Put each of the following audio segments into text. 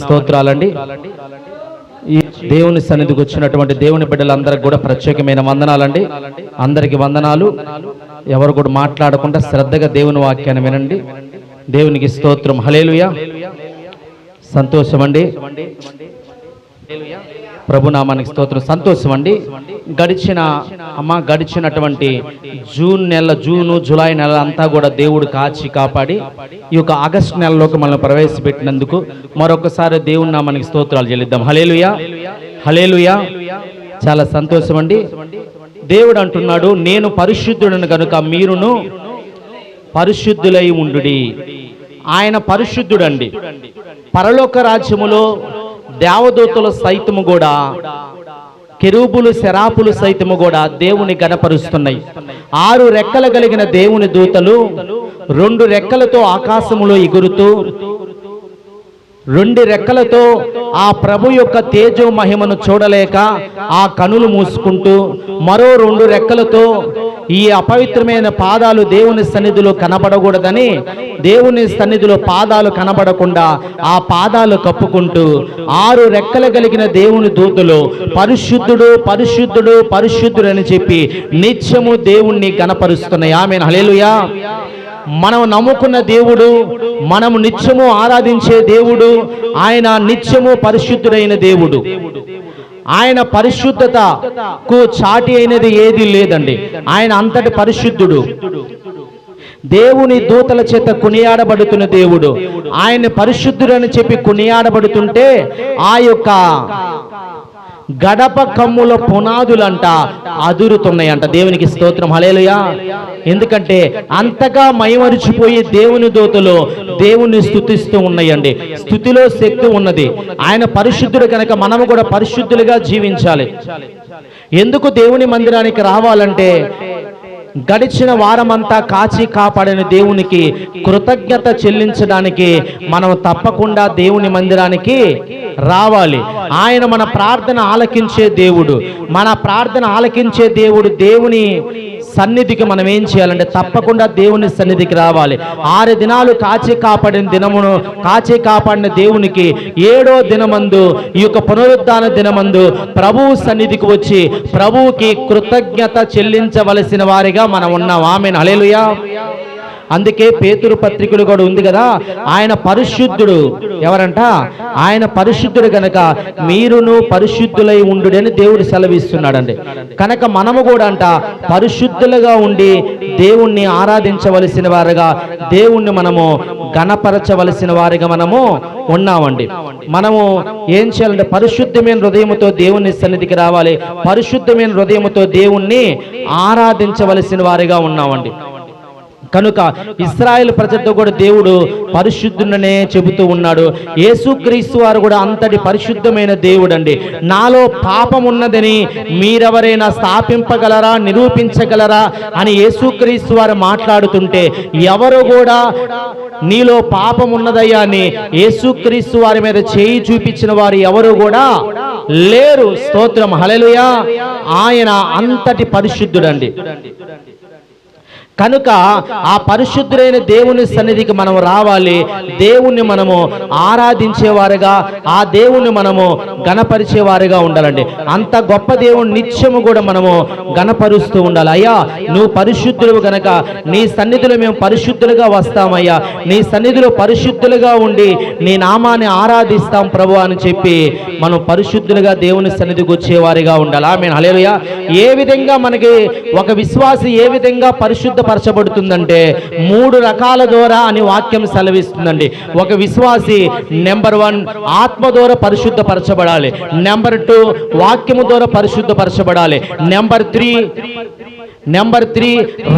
స్తోత్రాలండి. ఈ దేవుని సన్నిధికి వచ్చినటువంటి దేవుని బిడ్డలందరికీ కూడా ప్రత్యేకమైన వందనాలండి. అందరికి వందనాలు. ఎవరు కూడా మాట్లాడకుండా శ్రద్ధగా దేవుని వాక్యాన్ని వినండి. దేవునికి స్తోత్రం. హల్లెలూయా. సంతోషం అండి. ప్రభునామానికి స్తోత్రం. సంతోషం అండి. గడిచినటువంటి జూను జూలై నెల అంతా కూడా దేవుడు కాచి కాపాడి ఈ యొక్క ఆగస్టు నెలలోకి మనల్ని ప్రవేశపెట్టినందుకు మరొకసారి దేవుని నామానికి స్తోత్రాలు చెల్లిద్దాం. హల్లెలూయా, హల్లెలూయా. చాలా సంతోషం అండి. దేవుడు అంటున్నాడు, నేను పరిశుద్ధుడను కనుక మీరును పరిశుద్ధులై ఉండుడి. ఆయన పరిశుద్ధుడండి. పరలోక రాజ్యములో దేవదూతలు సైతము కూడా, కెరూబులు శరాపులు సైతము కూడా దేవుని గణపరుస్తున్నాయి. 6 రెక్కలు కలిగిన దేవుని దూతలు 2 రెక్కలతో ఆకాశములో ఎగురుతూ, 2 రెక్కలతో ఆ ప్రభు యొక్క తేజో మహిమను చూడలేక ఆ కనులు మూసుకుంటూ, మరో 2 రెక్కలతో ఈ అపవిత్రమైన పాదాలు దేవుని సన్నిధిలో కనబడకూడదని దేవుని సన్నిధిలో పాదాలు కనబడకుండా ఆ పాదాలు కప్పుకుంటూ 6 రెక్కలు కలిగిన దేవుని దూతలు పరిశుద్ధుడు పరిశుద్ధుడు పరిశుద్ధుడు అని చెప్పి నిత్యము దేవుణ్ణి గణపరుస్తున్నాయి. ఆమేన్, హల్లెలూయా. మనం నమ్ముకున్న దేవుడు, మనము నిత్యము ఆరాధించే దేవుడు, ఆయన నిత్యము పరిశుద్ధుడైన దేవుడు. ఆయన పరిశుద్ధతకు చాటి అయినది ఏది లేదండి. ఆయన అంతటి పరిశుద్ధుడు. దేవుని దూతల చేత కొనియాడబడుతున్న దేవుడు. ఆయన పరిశుద్ధుడని చెప్పి కొనియాడబడుతుంటే ఆ యొక్క గడప కమ్ముల పునాదులంట అదురుతున్నాయంట. దేవునికి స్తోత్రం. హల్లెలూయా. ఎందుకంటే అంతగా మైమరిచిపోయి దేవుని దూతలు దేవుని స్తుతిస్తూ ఉన్నాయండి. స్తుతిలో శక్తి ఉన్నది. ఆయన పరిశుద్ధుడు కనుక మనము కూడా పరిశుద్ధులుగా జీవించాలి. ఎందుకు దేవుని మందిరానికి రావాలంటే, గడిచిన వారమంతా కాచి కాపాడిన దేవునికి కృతజ్ఞత చెల్లించడానికి మనం తప్పకుండా దేవుని మందిరానికి రావాలి. ఆయన మన ప్రార్థన ఆలకించే దేవుడు. మన ప్రార్థన ఆలకించే దేవుడు. దేవుని సన్నిధికి మనం ఏం చేయాలంటే తప్పకుండా దేవుని సన్నిధికి రావాలి. 6 దినాలు కాచి కాపాడిన దేవునికి 7వ దినమందు, ఈ యొక్క పునరుద్ధాన దినమందు ప్రభువు సన్నిధికి వచ్చి ప్రభువుకి కృతజ్ఞత చెల్లించవలసిన వారిగా మనం ఉన్నాం. ఆమేన్, హల్లెలూయా. అందుకే పేతురు పత్రికలు కూడా ఉంది కదా, ఆయన పరిశుద్ధుడు. ఎవరంట? ఆయన పరిశుద్ధుడు కనుక మీరును పరిశుద్ధులై ఉండు అని దేవుడు సెలవిస్తున్నాడండి. కనుక మనము కూడా అంట పరిశుద్ధులుగా ఉండి దేవుణ్ణి ఆరాధించవలసిన వారుగా, దేవుణ్ణి మనము గణపరచవలసిన వారిగా మనము ఉన్నామండి. మనము ఏం చేయాలంటే పరిశుద్ధమైన హృదయముతో దేవుని సన్నిధికి రావాలి. పరిశుద్ధమైన హృదయముతో దేవుణ్ణి ఆరాధించవలసిన వారిగా ఉన్నామండి. కనుక ఇశ్రాయేలు ప్రజలతో కూడా దేవుడు పరిశుద్ధుడనే చెబుతూ ఉన్నాడు. యేసుక్రీస్తు వారు కూడా అంతటి పరిశుద్ధమైన దేవుడు అండి. నాలో పాపం ఉన్నదని మీరెవరైనా స్థాపింపగలరా, నిరూపించగలరా అని యేసుక్రీస్తు వారు మాట్లాడుతుంటే, ఎవరు కూడా నీలో పాపం ఉన్నదయ్యా అని యేసుక్రీస్తు వారి మీద చేయి చూపించిన వారు ఎవరు కూడా లేరు. స్తోత్రం, హల్లెలూయా. ఆయన అంతటి పరిశుద్ధుడండి. కనుక ఆ పరిశుద్ధుడైన దేవుని సన్నిధికి మనం రావాలి. దేవుణ్ణి మనము ఆరాధించేవారుగా, ఆ దేవుణ్ణి మనము గణపరిచేవారుగా ఉండాలండి. అంత గొప్ప దేవుని నిత్యము కూడా మనము గణపరుస్తూ ఉండాలి. అయ్యా, నువ్వు పరిశుద్ధులు గనక నీ సన్నిధిలో మేము పరిశుద్ధులుగా వస్తామయ్యా, నీ సన్నిధిలో పరిశుద్ధులుగా ఉండి నీ నామాన్ని ఆరాధిస్తాం ప్రభు అని చెప్పి మనం పరిశుద్ధులుగా దేవుని సన్నిధికి వచ్చేవారిగా ఉండాలి. ఆమేన్, హల్లెలూయా. ఏ విధంగా మనకి ఒక విశ్వాసి ఏ విధంగా పరిశుద్ధపరచబడుతుందంటే 3 రకాల ద్వారా అని వాక్యం సెలవిస్తుందండి. ఒక విశ్వాసి నెంబర్ 1 ఆత్మ ద్వారా పరిశుద్ధపరచబడాలి. నెంబర్ 2 వాక్యము ద్వారా పరిశుద్ధపరచబడాలి. నెంబర్ 3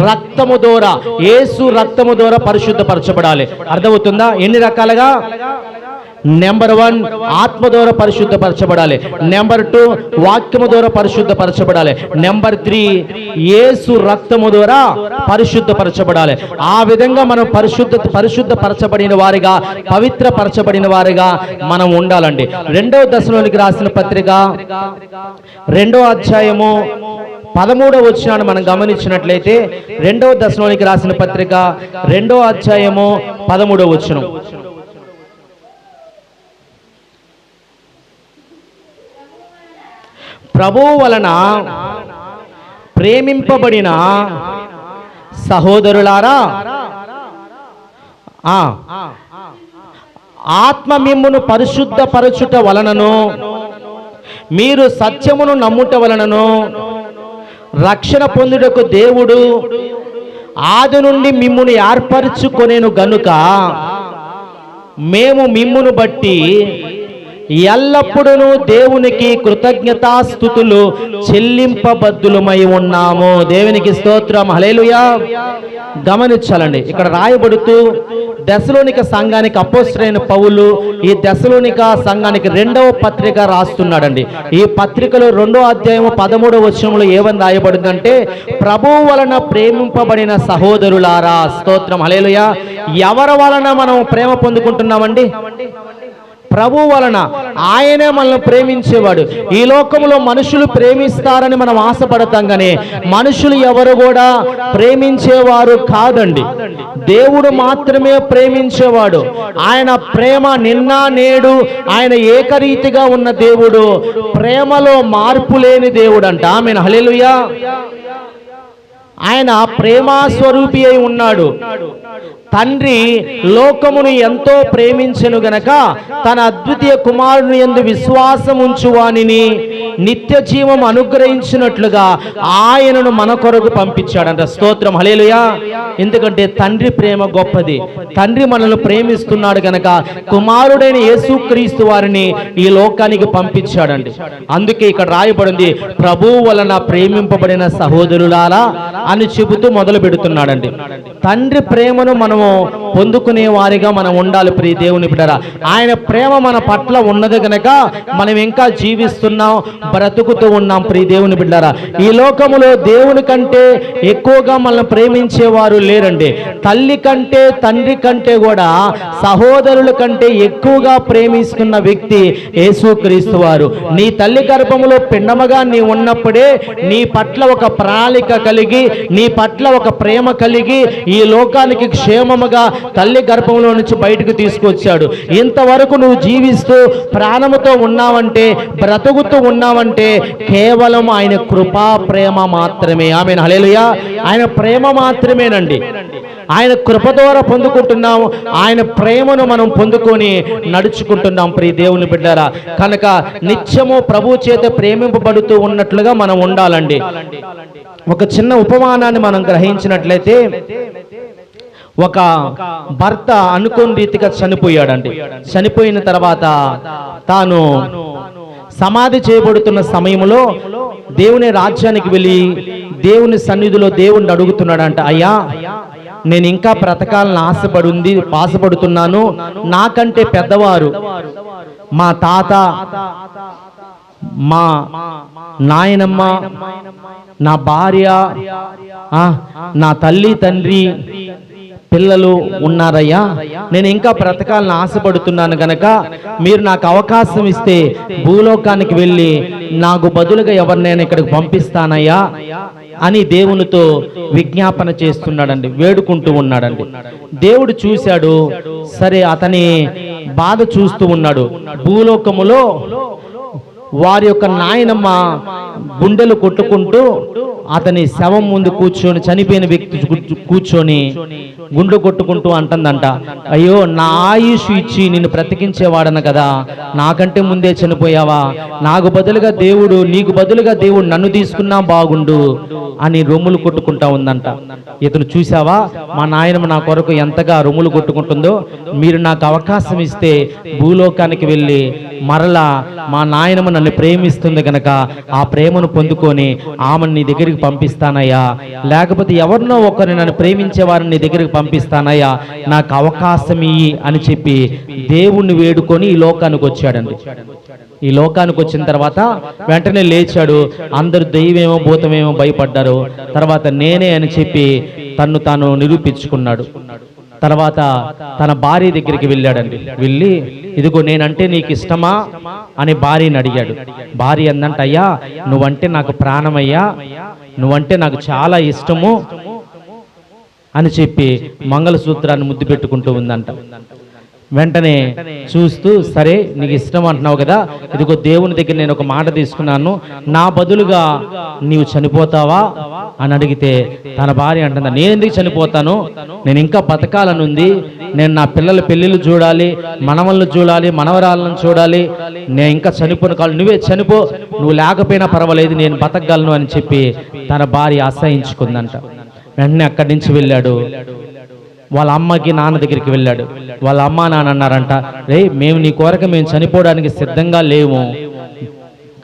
రక్తము ద్వారా, యేసు రక్తము ద్వారా పరిశుద్ధపరచబడాలి. అర్థమవుతుందా? ఎన్ని రకాలుగా? నెంబర్ 1 ఆత్మ ద్వారా పరిశుద్ధపరచబడాలి. నెంబర్ 2 వాక్యము ద్వారా పరిశుద్ధపరచబడాలి. నెంబర్ 3 యేసు రక్తము ద్వారా పరిశుద్ధపరచబడాలి. ఆ విధంగా మనం పరిశుద్ధపరచబడిన వారిగా, పవిత్రపరచబడిన వారిగా మనం ఉండాలండి. 2వ దశలోనికి రాసిన పత్రిక 2వ అధ్యాయము 13వ వచనాన్ని మనం గమనించినట్లయితే, 2వ దశలోనికి రాసిన పత్రిక 2వ అధ్యాయము 13వ వచనం. ప్రభువు వలన ప్రేమింపబడిన సహోదరులారా, ఆత్మ మిమ్మును పరిశుద్ధపరచుట వలనను మీరు సత్యమును నమ్ముట వలనను రక్షణ పొందుటకు దేవుడు ఆది నుండి మిమ్మును ఏర్పరచుకొనేను గనుక మేము మిమ్మును బట్టి ఎల్లప్పుడూ దేవునికి కృతజ్ఞతాస్తుతులు చెల్లింపబద్దులమై ఉన్నాము. దేవునికి స్తోత్రం, హల్లెలూయా. గమనించాలండి, ఇక్కడ రాయబడుతూ దెసలోనిక సంఘానికి అపోస్తలుడైన పౌలు ఈ దెసలోనిక సంఘానికి 2వ పత్రిక రాస్తున్నాడండి. ఈ పత్రికలో 2వ అధ్యాయం 13వ వచనంలో ఏమని రాయబడిందంటే, ప్రభువు వలన ప్రేమింపబడిన సహోదరులారా, స్తోత్రం, హల్లెలూయా. ఎవరి వలన మనం ప్రేమ పొందుకుంటున్నామండి? ప్రభు వలన. ఆయనే మనల్ని ప్రేమించేవాడు. ఈ లోకంలో మనుషులు ప్రేమిస్తారని మనం ఆశపడతాం, కానీ మనుషులు ఎవరు కూడా ప్రేమించేవారు కాదండి. దేవుడు మాత్రమే ప్రేమించేవాడు. ఆయన ప్రేమ నిన్న నేడు ఆయన ఏకరీతిగా ఉన్న దేవుడు, ప్రేమలో మార్పు లేని దేవుడు అంట. ఆమేన్, హల్లెలూయా. ఆయన ప్రేమా స్వరూపి అయి ఉన్నాడు. తండ్రి లోకమును ఎంతో ప్రేమించెను గనక తన అద్వితీయ కుమారుని యందు విశ్వాసం ఉంచువానిని నిత్య జీవం అనుగ్రహించినట్లుగా ఆయనను మన కొరకు పంపించాడంట. స్తోత్రం, హల్లెలూయా. ఎందుకంటే తండ్రి ప్రేమ గొప్పది. తండ్రి మనల్ని ప్రేమిస్తున్నాడు గనక కుమారుడైన యేసుక్రీస్తు వారిని ఈ లోకానికి పంపించాడండి. అందుకే ఇక్కడ రాయబడింది, ప్రభువు వలన ప్రేమింపబడిన సహోదరులారా అని చెబుతూ మొదలు పెడుతున్నాడండి. తండ్రి ప్రేమను మనము పొందుకునే వారిగా మనం ఉండాలి. ప్రియ దేవుని బిడ్డరా, ఆయన ప్రేమ మన పట్ల ఉన్నది కనుక మనం ఇంకా జీవిస్తున్నాం, బ్రతుకుతూ ఉన్నాం. ప్రియ దేవుని బిడ్డరా, ఈ లోకములో దేవుని కంటే ఎక్కువగా మనల్ని ప్రేమించేవారు లేరండి. తల్లి కంటే తండ్రి కంటే కూడా సహోదరుల కంటే ఎక్కువగా ప్రేమిస్తున్న వ్యక్తి యేసుక్రీస్తు వారు. నీ తల్లి గర్భములో పిండముగా నీ ఉన్నప్పుడే నీ పట్ల ఒక ప్రణాళిక కలిగి, నీ పట్ల ఒక ప్రేమ కలిగి ఈ లోకానికి క్షేమముగా తల్లి గర్భంలో నుంచి బయటకు తీసుకొచ్చాడు. ఇంతవరకు నువ్వు జీవిస్తూ ప్రాణముతో ఉన్నావంటే, బ్రతుకుతూ ఉన్నావంటే కేవలం ఆయన కృపా ప్రేమ మాత్రమే. ఆమేన్, హల్లెలూయా. ఆయన ప్రేమ మాత్రమేనండి. ఆయన కృప ద్వారా పొందుకుంటున్నాం. ఆయన ప్రేమను మనం పొందుకొని నడుచుకుంటున్నాం. ప్రియ దేవుని బిడ్డరా, కనుక నిత్యము ప్రభు చేత ప్రేమింపబడుతూ ఉన్నట్లుగా మనం ఉండాలండి. ఒక చిన్న ఉపమానాన్ని మనం గ్రహించినట్లయితే, ఒక భర్త అనుకోని రీతిగా చనిపోయాడండి. చనిపోయిన తర్వాత తాను సమాధి చేయబడుతున్న సమయంలో దేవుని రాజ్యానికి వెళ్ళి దేవుని సన్నిధిలో దేవుణ్ణి అడుగుతున్నాడంట, అయ్యా నేను ఇంకా బ్రతకాలని ఆశపడుతున్నాను. నాకంటే పెద్దవారు మా తాత, మా నాయనమ్మ, నా భార్య, నా తల్లి తండ్రి, పిల్లలు ఉన్నారయ్యా. నేను ఇంకా బ్రతకాలని ఆశపడుతున్నాను గనక మీరు నాకు అవకాశం ఇస్తే భూలోకానికి వెళ్ళి నాకు బదులుగా ఎవరినైనా ఇక్కడికి పంపిస్తానయ్యా అని దేవునితో విజ్ఞాపన చేస్తున్నాడండి, వేడుకుంటూ ఉన్నాడండి. దేవుడు చూశాడు, సరే అతని బాధ చూస్తూ ఉన్నాడు. భూలోకములో వారి యొక్క నాయనమ్మ గుండెలు కొట్టుకుంటూ అతని శవం ముందు కూర్చొని, చనిపోయిన వ్యక్తి కూర్చొని గుండె కొట్టుకుంటూ అంటుందంట, అయ్యో నా ఆయుష్ ఇచ్చి నిన్ను బ్రతికించేవాడను కదా, నాకంటే ముందే చనిపోయావా, నాకు బదులుగా దేవుడు, నీకు బదులుగా దేవుడు నన్ను తీసుకున్నా బాగుండు అని రొమ్ములు కొట్టుకుంటా ఉందంట. ఇతను చూసావా, మా నాయనమ్మ నా కొరకు ఎంతగా రొమ్ములు కొట్టుకుంటుందో, మీరు నాకు అవకాశం ఇస్తే భూలోకానికి వెళ్ళి మరలా మా నాయనమ్మ నన్ను ప్రేమిస్తుంది కనుక ఆ ప్రేమను పొందుకొని ఆమెను నీ దగ్గరికి పంపిస్తానయ్యా, లేకపోతే ఎవరినో ఒకరిని నన్ను ప్రేమించే వారిని నీ దగ్గరికి పంపిస్తానయ్యా, నాకు అవకాశం ఇయ్యి అని చెప్పి దేవుణ్ణి వేడుకొని ఈ లోకానికి వచ్చాడండి. ఈ లోకానికి వచ్చిన తర్వాత వెంటనే లేచాడు. అందరూ దైవమేమో భూతమేమో భయపడ్డారు. తర్వాత నేనే అని చెప్పి తన్ను తాను నిరూపించుకున్నాడు. తర్వాత తన భార్య దగ్గరికి వెళ్ళాడండి. వెళ్ళి, ఇదిగో నేనంటే నీకు ఇష్టమా అని భార్యని అడిగాడు. భార్య అందంట, అయ్యా నువ్వంటే నాకు ప్రాణమయ్యా, నువ్వంటే నాకు చాలా ఇష్టము అని చెప్పి మంగళసూత్రాన్ని ముద్దు పెట్టుకుంటూ ఉందంట. వెంటనే చూస్తూ, సరే నీకు ఇష్టం అంటున్నావు కదా, ఇదిగో దేవుని దగ్గర నేను ఒక మాట తీసుకున్నాను, నా బదులుగా నీవు చనిపోతావా అని అడిగితే తన భార్య అంటుందా, నేను ఎందుకు చనిపోతాను, నేను ఇంకా బతకాలని ఉంది, నేను నా పిల్లల పెళ్ళిళ్ళు చూడాలి, మనవలను చూడాలి, మనవరాలను చూడాలి, నేను ఇంకా చనిపోను కాదు, నువ్వే చనిపో, నువ్వు లేకపోయినా పర్వాలేదు, నేను బతకగలను అని చెప్పి తన భార్య అసహించుకుందంట. వెంటనే అక్కడి నుంచి వెళ్ళాడు, వాళ్ళ అమ్మకి నాన్న దగ్గరికి వెళ్ళాడు. వాళ్ళ అమ్మ నాన్న అన్నారంట, రే మేము నీ కోరిక మేము చనిపోవడానికి సిద్ధంగా లేము,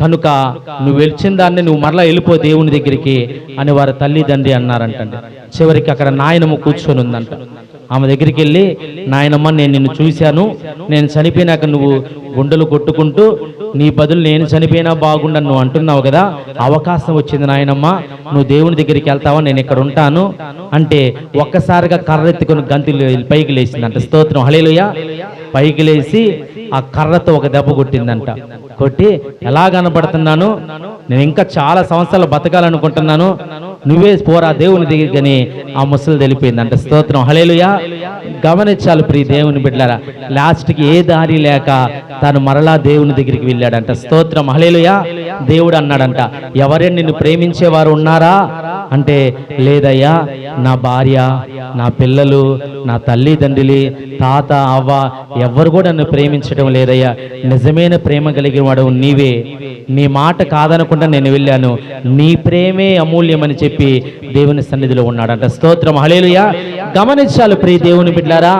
కనుక నువ్వు వెలిచిన దాన్ని నువ్వు మరలా వెళ్ళిపో దేవుని దగ్గరికి అని వారి తల్లిదండ్రి అన్నారంటండి. చివరికి అక్కడ నాయనమ్మ కూర్చొని ఉందంట. ఆమె దగ్గరికి వెళ్ళి, నాయనమ్మ నేను నిన్ను చూశాను, నేను చనిపోయినాక నువ్వు గుండెలు కొట్టుకుంటూ నీ బదులు నేను చనిపోయినా బాగుండను నువ్వు అంటున్నావు కదా, అవకాశం వచ్చింది నాయనమ్మ, నువ్వు దేవుని దగ్గరికి వెళ్తావా, నేను ఇక్కడ ఉంటాను అంటే ఒక్కసారిగా కర్రెత్తుకొని గంతులు పైకి లేచిందంట. స్తోత్రం, హల్లెలూయా. పైకి లేచి ఆ కర్రతో ఒక దెబ్బ కొట్టిందంట. కొట్టి, ఎలా కనబడుతున్నాను, నేను ఇంకా చాలా సంవత్సరాలు బతకాలనుకుంటున్నాను, నువ్వే పోరా దేవుని దగ్గరని ఆ ముసలి తెలిపోయిందంట. స్తోత్రం, హల్లెలూయా. గమనించాలి ప్రియ దేవుని బిడ్డలారా, లాస్ట్కి ఏ దారి లేక తను మరలా దేవుని దగ్గరికి వెళ్ళాడంట. స్తోత్రం, హల్లెలూయా. దేవుడు అన్నాడంట, ఎవరైనా నిన్ను ప్రేమించేవారు ఉన్నారా అంటే, లేదయ్యా, నా భార్య, నా పిల్లలు, నా తల్లిదండ్రులు, తాత, అవ్వ ఎవరు కూడా నన్ను ప్రేమించడం లేదయ్యా, నిజమైన ప్రేమ కలిగిన వాడు నీవే, నీ మాట కాదనకుండా నేను వెళ్ళాను, నీ ప్రేమే అమూల్యమని చెప్పి దేవుని సన్నిధిలో ఉన్నాడంట. స్తోత్రం, హల్లెలూయా. గమనించాలి ప్రియ దేవుని బిడ్డలారా,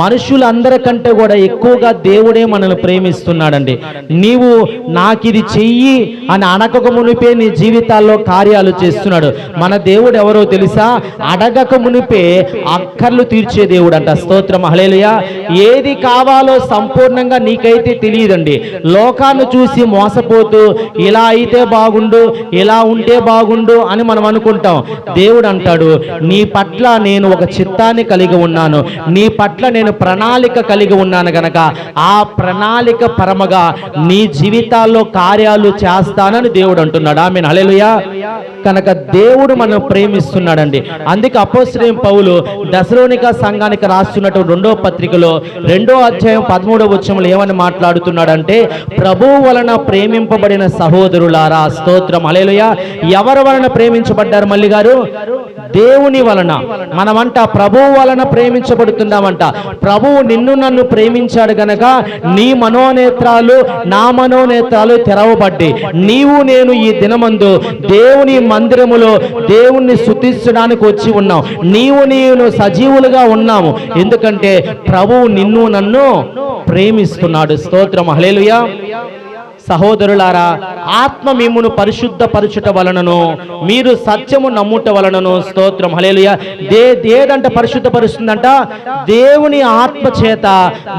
మనుషులందరికంటే కూడా ఎక్కువగా దేవుడే మనల్ని ప్రేమిస్తున్నాడండి. నీవు నాకిది చెయ్యి అని అనక మునిపే నీ జీవితాల్లో కార్యాలు చేస్తున్నాడు. మన దేవుడు ఎవరో తెలుసా, అడగక మునిపే అక్కర్లు తీర్చే దేవుడు అంట. స్తోత్రం, హల్లెలూయా. ఏది కావాలో సంపూర్ణంగా నీకైతే తెలియదండి. లోకాన్ని చూసి మోసపోతూ ఇలా అయితే బాగుండు, ఇలా ఉంటే బాగుండు అని మనం అనుకుంటాం. దేవుడు అంటాడు, నీ పట్ల నేను ఒక చిత్తాన్ని కలిగి ఉన్నాను, నీ పట్ల నేను ప్రణాళిక కలిగి ఉన్నాను గనక ఆ ప్రణాళిక పరమగా నీ జీవితాల్లో కార్యాలు చేస్తానని దేవుడు అంటున్నాడు. ఆమేన్, హల్లెలూయా. కనుక దేవుడు మనం ప్రేమిస్తున్నాడండి. అందుకే అపోస్తలుడైన పౌలు దశలోనిక సంఘానికి రాస్తున్నట్టు 2వ పత్రికలో 2వ అధ్యాయం 13వ వచనంలో ఏమని మాట్లాడుతున్నాడంటే, ప్రభువు వలన ప్రేమింపబడిన సహోదరులారా, స్తోత్రం, హల్లెలూయా. ఎవరి వలన ప్రేమించబడ్డారు మల్లి గారు? దేవుని వలన. మనమంట ప్రభువు వలన ప్రేమించబడుతున్నామంట. ప్రభువు నిన్ను నన్ను ప్రేమించాడు గనక నీ మనోనేత్రాలు, నా మనోనేత్రాలు తెరవబడ్డాయి. నీవు నేను ఈ దినమందు దేవుని మందిరములో దేవుణ్ణి స్తుతించడానికి వచ్చి ఉన్నాం. నీవు నేను సజీవులుగా ఉన్నాము, ఎందుకంటే ప్రభువు నిన్ను నన్ను ప్రేమిస్తున్నాడు. స్తోత్రం, హల్లెలూయా. సహోదరులారా, ఆత్మ మిమ్మును పరిశుద్ధపరచుట వలనను మీరు సత్యము నమ్ముట వలనను, స్తోత్రం, హల్లెలూయా. ఏదంట పరిశుద్ధపరుస్తుందంట? దేవుని ఆత్మ చేత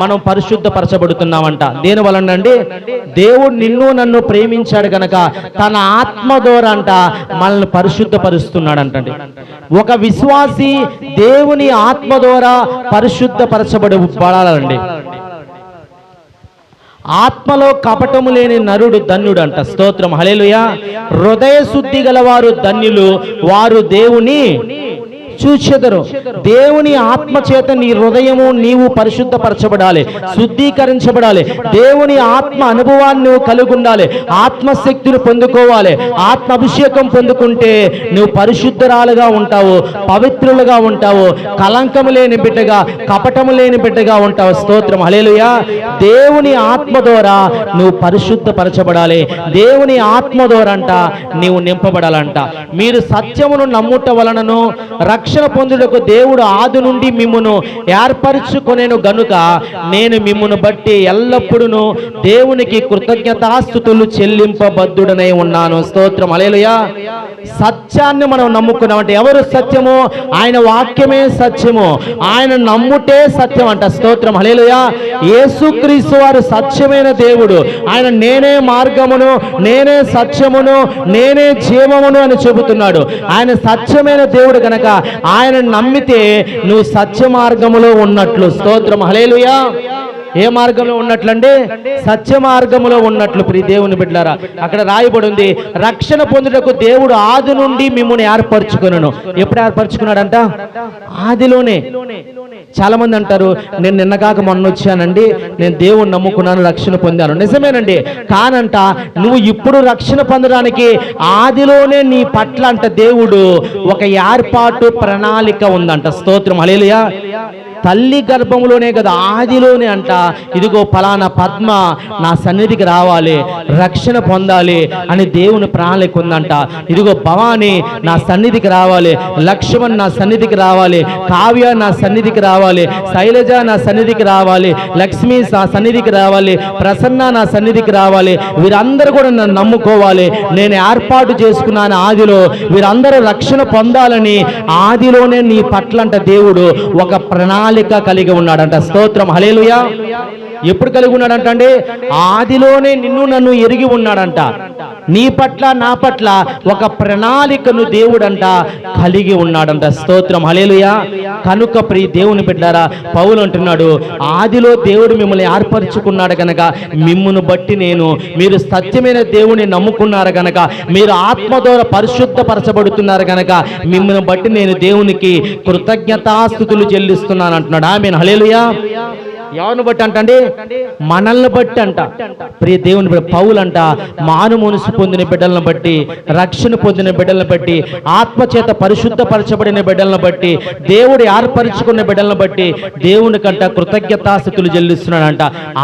మనం పరిశుద్ధపరచబడుతున్నామంట. దేని వలన అండి? దేవుడు నిన్ను నన్ను ప్రేమించాడు గనక తన ఆత్మ ద్వారా అంట మనల్ని పరిశుద్ధపరుస్తున్నాడంటండి. ఒక విశ్వాసి దేవుని ఆత్మ ద్వారా పరిశుద్ధపరచబడాలండి. ఆత్మలో కపటము లేని నరుడు ధన్యుడు అంట. స్తోత్రం, హల్లెలూయా. హృదయ శుద్ధి గలవారు ధన్యులు, వారు దేవుని చూచెదరు. దేవుని ఆత్మ చేత నీ హృదయము నీవు పరిశుద్ధపరచబడాలి, శుద్ధీకరించబడాలి. దేవుని ఆత్మ అనుభవాన్ని నువ్వు కలిగి ఉండాలి, ఆత్మశక్తిని పొందుకోవాలి. ఆత్మ అభిషేకం పొందుకుంటే నువ్వు పరిశుద్ధరాలుగా ఉంటావు, పవిత్రులుగా ఉంటావు, కలంకము లేని బిడ్డగా, కపటము లేని బిడ్డగా ఉంటావు. స్తోత్రం, హల్లెలూయా. దేవుని ఆత్మ ద్వారా నువ్వు పరిశుద్ధపరచబడాలి. దేవుని ఆత్మ ద్వారా అంట నీవు నింపబడాలంట. మీరు సత్యమును నమ్ముట వలనను రక్షణ పొందుటకు దేవుడు ఆది నుండి మిమ్మును ఏర్పరచుకొనెను గనుక నేను మిమ్మును బట్టి ఎల్లప్పుడూ దేవునికి కృతజ్ఞతాస్తుతులు చెల్లింపబద్ధుడనై ఉన్నాను. స్తోత్రం, హల్లెలూయా. సత్యాన్ని మనం నమ్ముకున్నామంటే, ఎవరు సత్యము? ఆయన వాక్యమే సత్యము, ఆయన నమ్ముటే సత్యం అంట. స్తోత్రం, హల్లెలూయా. యేసుక్రీస్తు వారు సత్యమైన దేవుడు. ఆయన నేనే మార్గమును, నేనే సత్యమును, నేనే జీవమును అని చెబుతున్నాడు. ఆయన సత్యమైన దేవుడు కనుక ఆయన నమ్మితే నువ్వు సత్య మార్గములో ఉన్నట్లు. స్తోత్రం, హల్లెలూయా. ఏ మార్గంలో ఉన్నట్లండి? సత్య మార్గములో ఉన్నట్లు. ప్రియ దేవుని బిడ్డలారా, అక్కడ రాయబడి ఉంది, రక్షణ పొందుటకు దేవుడు ఆది నుండి మిమ్మల్ని ఏర్పరచుకున్నాను. ఎప్పుడు ఏర్పరచుకున్నాడంట? ఆదిలోనే. చాలా మంది అంటారు, నేను నిన్నగాక మొన్న వచ్చానండి, నేను దేవుణ్ణి నమ్ముకున్నాను, రక్షణ పొందాను. నిజమేనండి, కానంట నువ్వు ఇప్పుడు రక్షణ పొందడానికి ఆదిలోనే నీ పట్ల అంట దేవుడు ఒక ఏర్పాటు ప్రణాళిక ఉందంట. స్తోత్రం, హల్లెలూయా. తల్లి గర్భంలోనే కదా, ఆదిలోనే అంట, ఇదిగో ఫలానా పద్మ నా సన్నిధికి రావాలి, రక్షణ పొందాలి అని దేవుని ప్రణాళిక ఉందంట. ఇదిగో భవాని నా సన్నిధికి రావాలి, లక్ష్మణ్ నా సన్నిధికి రావాలి, కావ్య నా సన్నిధికి రావాలి, శైలజ నా సన్నిధికి రావాలి, లక్ష్మి నా సన్నిధికి రావాలి, ప్రసన్న నా సన్నిధికి రావాలి. వీరందరూ కూడా నన్ను నమ్ముకోవాలి, నేను ఏర్పాటు చేసుకున్నాను ఆదిలో, వీరందరూ రక్షణ పొందాలని ఆదిలోనే నీ పట్లంట దేవుడు ఒక ప్రణాళిక కలిగి ఉన్నాడంట. స్తోత్రం, హల్లెలూయా. ఎప్పుడు కలిగి ఉన్నాడంట అండి? ఆదిలోనే నిన్ను నన్ను ఎరిగి ఉన్నాడంట. నీ పట్ల నా పట్ల ఒక ప్రణాళికను దేవుడంట కలిగి ఉన్నాడంట. స్తోత్రం, హల్లెలూయా. కనుక ప్రియ దేవుని బిడ్డారా, పౌలు అంటున్నాడు, ఆదిలో దేవుడు మిమ్మల్ని ఏర్పరచుకున్నాడు కనుక మిమ్మును బట్టి మీరు సత్యమైన దేవుని నమ్ముకున్నారు కనుక, మీరు ఆత్మ ద్వారా పరిశుద్ధపరచబడుతున్నారు కనుక మిమ్మల్ని బట్టి నేను దేవునికి కృతజ్ఞతాస్తుతులు చెల్లిస్తున్నాను అంటున్నాడు. ఆమేన్, హల్లెలూయా. ఎవరిని బట్టి అంటండి? మనల్ని బట్టి అంట. ప్రియ దేవుని బిడ్డ పౌలు అంట, మాను మనసు పొందిన బిడ్డలను బట్టి, రక్షణ పొందిన బిడ్డలను బట్టి, ఆత్మచేత పరిశుద్ధపరచబడిన బిడ్డలను బట్టి, దేవుడు ఏర్పరచుకున్న బిడ్డలను బట్టి దేవుని కంట కృతజ్ఞతాస్తుతులు చెల్లిస్తున్నాడంట.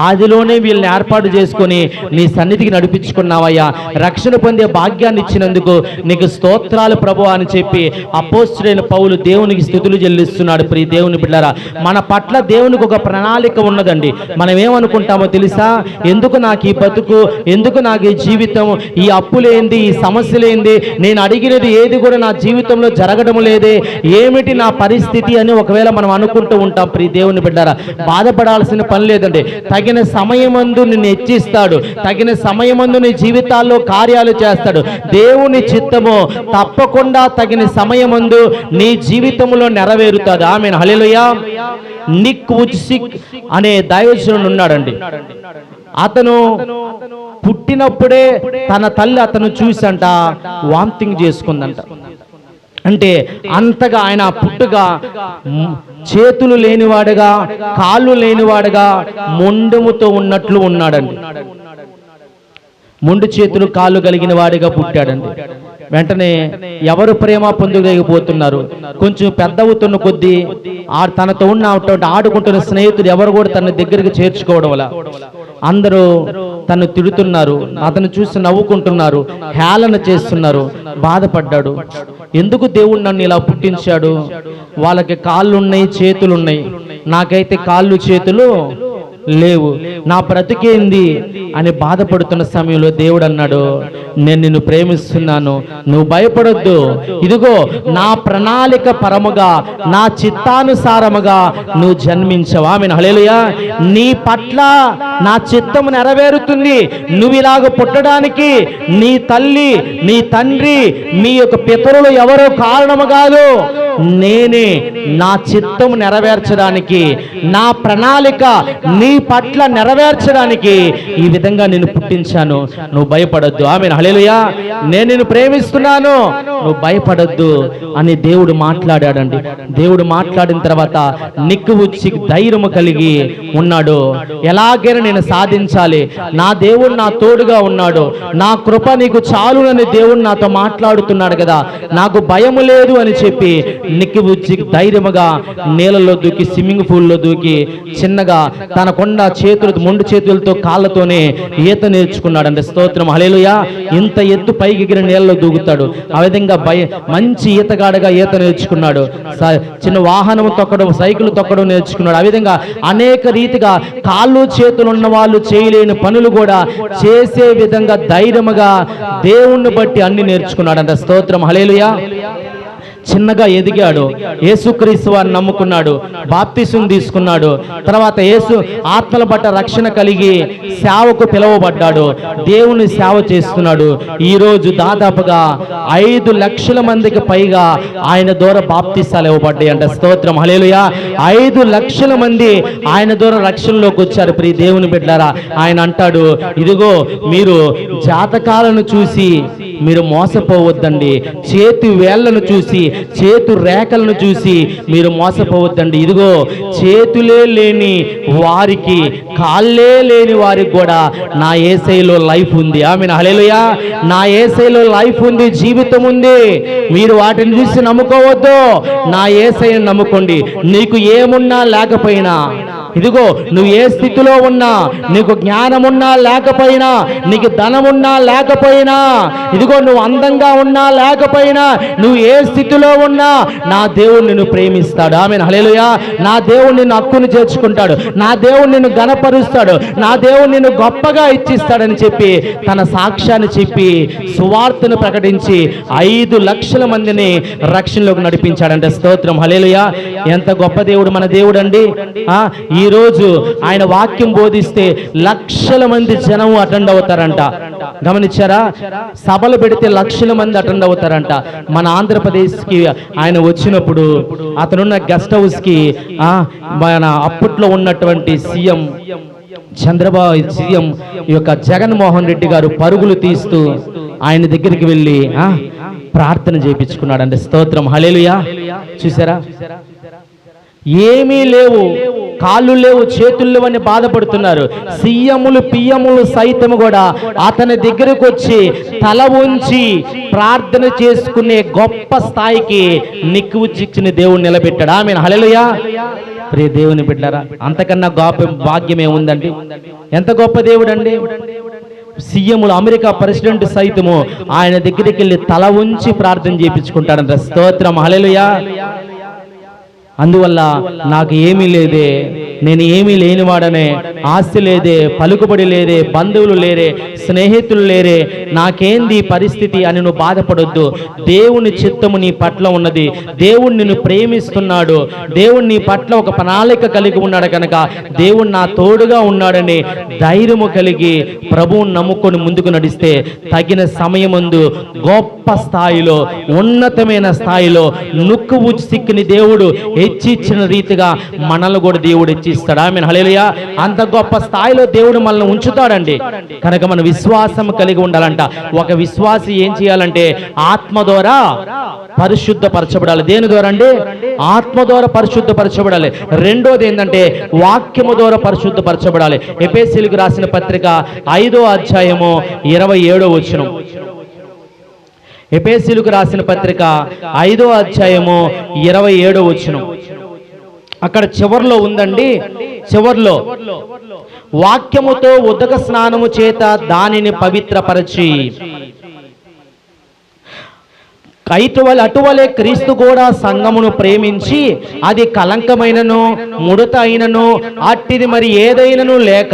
ఆదిలోనే వీళ్ళని ఏర్పాటు చేసుకొని నీ సన్నిధికి నడిపించుకున్నావయ్యా, రక్షణ పొందే భాగ్యాన్ని ఇచ్చినందుకు నీకు స్తోత్రాలు ప్రభు అని చెప్పి అపోస్తలుడైన పౌలు దేవునికి స్తుతులు చెల్లిస్తున్నాడు. ప్రియ దేవుని బిడ్డలారా, మన పట్ల దేవునికి ఒక ప్రణాళిక ఉన్నదండి. మనం ఏమనుకుంటామో తెలుసా? ఎందుకు నాకు ఈ బతుకు, ఎందుకు నాకు ఈ జీవితం, ఈ అప్పులేంది, ఈ సమస్యలేంది, నేను అడిగినది ఏది కూడా నా జీవితంలో జరగడం లేదే, ఏమిటి నా పరిస్థితి అని ఒకవేళ మనం అనుకుంటూ ఉంటాం. ప్రియ దేవుని బిడ్డారా, బాధపడాల్సిన పని లేదండి. తగిన సమయమందు నిన్ను హెచ్చిస్తాడు, తగిన సమయమందు నీ జీవితాల్లో కార్యాలు చేస్తాడు. దేవుని చిత్తము తప్పకుండా తగిన సమయమందు నీ జీవితంలో నెరవేరుతుంది. ఆమేన్, హల్లెలూయా. నిక్ వుజ్సిక్ అనే దైవజనుడు ఉన్నాడండి. అతను పుట్టినప్పుడే తన తల్లి అతను చూసంట వామిటింగ్ చేసుకుందంట. అంటే అంతగా ఆయన పుట్టుగా చేతులు లేనివాడుగా, కాళ్ళు లేనివాడుగా, మొండెముతో ఉన్నట్లు ఉన్నాడండి. మొండు చేతులు కాళ్ళు కలిగిన వాడిగా పుట్టాడండి. వెంటనే ఎవరు ప్రేమ పొందలేకపోతున్నారు. కొంచెం పెద్ద అవుతున్న కొద్దీ తనతో ఉన్న ఆడుకుంటున్న స్నేహితులు ఎవరు కూడా తన దగ్గరికి చేర్చుకోవడం వల్ల అందరూ తను తిడుతున్నారు, అతను చూసి నవ్వుకుంటున్నారు, హేళన చేస్తున్నారు. బాధపడ్డాడు, ఎందుకు దేవుడు నన్ను ఇలా పుట్టించాడు? వాళ్ళకి కాళ్ళు ఉన్నాయి, చేతులు ఉన్నాయి, నాకైతే కాళ్ళు చేతులు లేవు, నా బ్రతికేంది అని బాధపడుతున్న సమయంలో దేవుడు అన్నాడు, నేను నిన్ను ప్రేమిస్తున్నాను, నువ్వు భయపడొద్దు, ఇదిగో నా ప్రణాళిక పరముగా, నా చిత్తానుసారముగా నువ్వు జన్మించవా. ఆమేన్, హల్లెలూయా. నీ పట్ల నా చిత్తము నెరవేరుతుంది. నువ్వు ఇలాగ పుట్టడానికి నీ తల్లి, నీ తండ్రి, మీ యొక్క పితరులు ఎవరో కారణము కాదు, నేనే నా చిత్తము నెరవేర్చడానికి, నా ప్రణాళిక నీ పట్ల నెరవేర్చడానికి ఈ విధంగా నేను పుట్టించాను, నువ్వు భయపడొద్దు. ఆమేన్, హల్లెలూయా. నేను నిన్ను ప్రేమిస్తున్నాను, నువ్వు భయపడొద్దు అని దేవుడు మాట్లాడాడండి. దేవుడు మాట్లాడిన తర్వాత నిక్ వుజ్సిక్ ధైర్యము కలిగి ఉన్నాడు. ఎలాగైనా నేను సాధించాలి, నా దేవుడు నా తోడుగా ఉన్నాడు, నా కృప నీకు చాలునని దేవుడు నాతో మాట్లాడుతున్నాడు కదా, నాకు భయము లేదు అని చెప్పి నిక్ వుజ్సిక్ ధైర్యముగా నీళ్ళలో దూకి, స్విమ్మింగ్ పూల్లో దూకి చిన్నగా తనకున్న మొండు చేతులతో కాళ్ళతోనే ఈత నేర్చుకున్నాడంటే. స్తోత్రం, హల్లెలూయా. ఇంత ఎత్తు పైకి ఎగిరి నీళ్ళలో దూకుతాడు. ఆ విధంగా మంచి ఈతగాడగా ఈత నేర్చుకున్నాడు. చిన్న వాహనం తొక్కడం, సైకిల్ తొక్కడం నేర్చుకున్నాడు. ఆ విధంగా అనేక రీతిగా కాళ్ళు చేతులు ఉన్న వాళ్ళు చేయలేని పనులు కూడా చేసే విధంగా ధైర్యముగా దేవుణ్ణి బట్టి అన్ని నేర్చుకున్నాడంట. స్తోత్రం, హల్లెలూయా. చిన్నగా ఎదిగాడు, యేసుక్రీస్తు వారిని నమ్ముకున్నాడు, బాప్తిసం తీసుకున్నాడు. తర్వాత యేసు ఆత్మల పట్ల రక్షణ కలిగి సేవకు పిలువబడ్డాడు, దేవుని సేవ చేస్తున్నాడు. ఈరోజు దాదాపుగా 5 లక్షల మందికి పైగా ఆయన ద్వారా బాప్తిసాలు ఇవ్వబడ్డాయి అంట. స్తోత్రం, హల్లెలూయా. 5 లక్షల మంది ఆయన ద్వారా రక్షణలోకి వచ్చారు. ప్రియ దేవుని బిడ్డలారా, ఆయన అంటాడు, ఇదిగో మీరు జాతకాలను చూసి మీరు మోసపోవద్దండి, చేతి వేళ్లను చూసి చేతు రేఖలను చూసి మీరు మోసపోవద్దండి. ఇదిగో చేతులే లేని వారికి, కాళ్ళే లేని వారికి కూడా నా యేసయ్యలో లైఫ్ ఉంది. ఆమేన్, హల్లెలూయా. నా యేసయ్యలో లైఫ్ ఉంది, జీవితం ఉంది. మీరు వాటిని చూసి నమ్ముకోవద్దు, నా యేసయ్యను నమ్ముకోండి. నీకు ఏమున్నా లేకపోయినా, ఇదిగో నువ్వు ఏ స్థితిలో ఉన్నా, నీకు జ్ఞానమున్నా లేకపోయినా, నీకు ధనమున్నా లేకపోయినా, ఇదిగో నువ్వు అందంగా ఉన్నా లేకపోయినా, నువ్వు ఏ స్థితిలో ఉన్నా నా దేవుడు నిన్ను ప్రేమిస్తాడు. ఆమేన్, హల్లెలూయా. నా దేవుడు నిన్ను హక్కును చేర్చుకుంటాడు, నా దేవుడు నిన్ను గణపరుస్తాడు, నా దేవుడు నిన్ను గొప్పగా ఇచ్చిస్తాడని చెప్పి తన సాక్ష్యాన్ని చెప్పి సువార్తను ప్రకటించి 5 లక్షల మందిని రక్షణలోకి నడిపించాడంటే. స్తోత్రం, హల్లెలూయా. ఎంత గొప్ప దేవుడు మన దేవుడు అండి. ఈ రోజు ఆయన వాక్యం బోధిస్తే లక్షల మంది జనం అటెండ్ అవుతారంట. గమనించారా? సభలు పెడితే లక్షల మంది అటెండ్ అవుతారంట. మన ఆంధ్రప్రదేశ్కి ఆయన వచ్చినప్పుడు అతనున్న గెస్ట్ హౌస్కి మన అప్పట్లో ఉన్నటువంటి సీఎం చంద్రబాబు, సీఎం యొక్క జగన్మోహన్ రెడ్డి గారు పరుగులు తీస్తూ ఆయన దగ్గరికి వెళ్ళి ప్రార్థన చేయించుకున్నాడంటే. స్తోత్రం, హల్లెలూయా. చూసారా? ఏమీ లేవు, కాళ్ళు లేవు, చేతులు లేవని బాధపడుతున్నారు. సీఎములు పిఎములు సైతం కూడా అతని దగ్గరకు వచ్చి తల ఉంచి ప్రార్థన చేసుకునే గొప్ప స్థాయికి నిక్కువు చిక్కిన దేవుడు నిలబెట్టాడు. ఆమేన్, హల్లెలూయా. ప్రియ దేవుని బిడ్డలారా, అంతకన్నా గొప్ప భాగ్యం ఏముందండి? ఎంత గొప్ప దేవుడు అండి. సీఎములు, అమెరికా ప్రెసిడెంట్ సైతము ఆయన దగ్గరికి వెళ్ళి తల ఉంచి ప్రార్థన చేయించుకుంటాడంట. స్తోత్రం, హల్లెలూయా. అందువల్ల నాకు ఏమీ లేదే, నేను ఏమీ లేనివాడనే, ఆస్తి లేదే, పలుకుబడి లేదే, బంధువులు లేరే, స్నేహితులు లేరే, నాకేంది పరిస్థితి అని నువ్వు బాధపడొద్దు. దేవుని చిత్తము నీ పట్ల ఉన్నది, దేవుడు నిన్ను ప్రేమిస్తున్నాడు, దేవుడు నీ పట్ల ఒక ప్రణాళిక కలిగి ఉన్నాడు కనుక దేవుడు నా తోడుగా ఉన్నాడని ధైర్యము కలిగి ప్రభువుని నమ్ముకొని ముందుకు నడిస్తే తగిన సమయమందు గొప్ప స్థాయిలో, ఉన్నతమైన స్థాయిలో నుక్కువు సిక్కిని దేవుడు హెచ్చిచ్చిన రీతిగా మనల్ని కూడా దేవుడు హెచ్చిస్తాడు. ఆమేన్, హల్లెలూయా. అంత గొప్ప స్థాయిలో దేవుడు మనల్ని ఉంచుతాడండి. కనుక మన విశ్వాసం కలిగి ఉండాలంట. ఒక విశ్వాసి ఏం చేయాలంటే ఆత్మ ద్వారా పరిశుద్ధపరచబడాలి. దేని ద్వారా అండి? ఆత్మ ద్వారా పరిశుద్ధపరచబడాలి. రెండోది ఏంటంటే వాక్యము ద్వారా పరిశుద్ధపరచబడాలి. ఎఫెసీయులకు రాసిన పత్రిక 5వ అధ్యాయము 27వ వచనం. ఎఫెసీయులకు రాసిన పత్రిక 5వ అధ్యాయము 27వ వచనం. అక్కడ చివర్లో ఉందండి, చివర్లో వాక్యముతో ఉదక స్నానము చేత దానిని పవిత్రపరచి, అటువలే క్రీస్తు కూడా సంఘమును ప్రేమించి అది కలంకమైనను ముడత అయినను అట్టిది మరి ఏదైనను లేక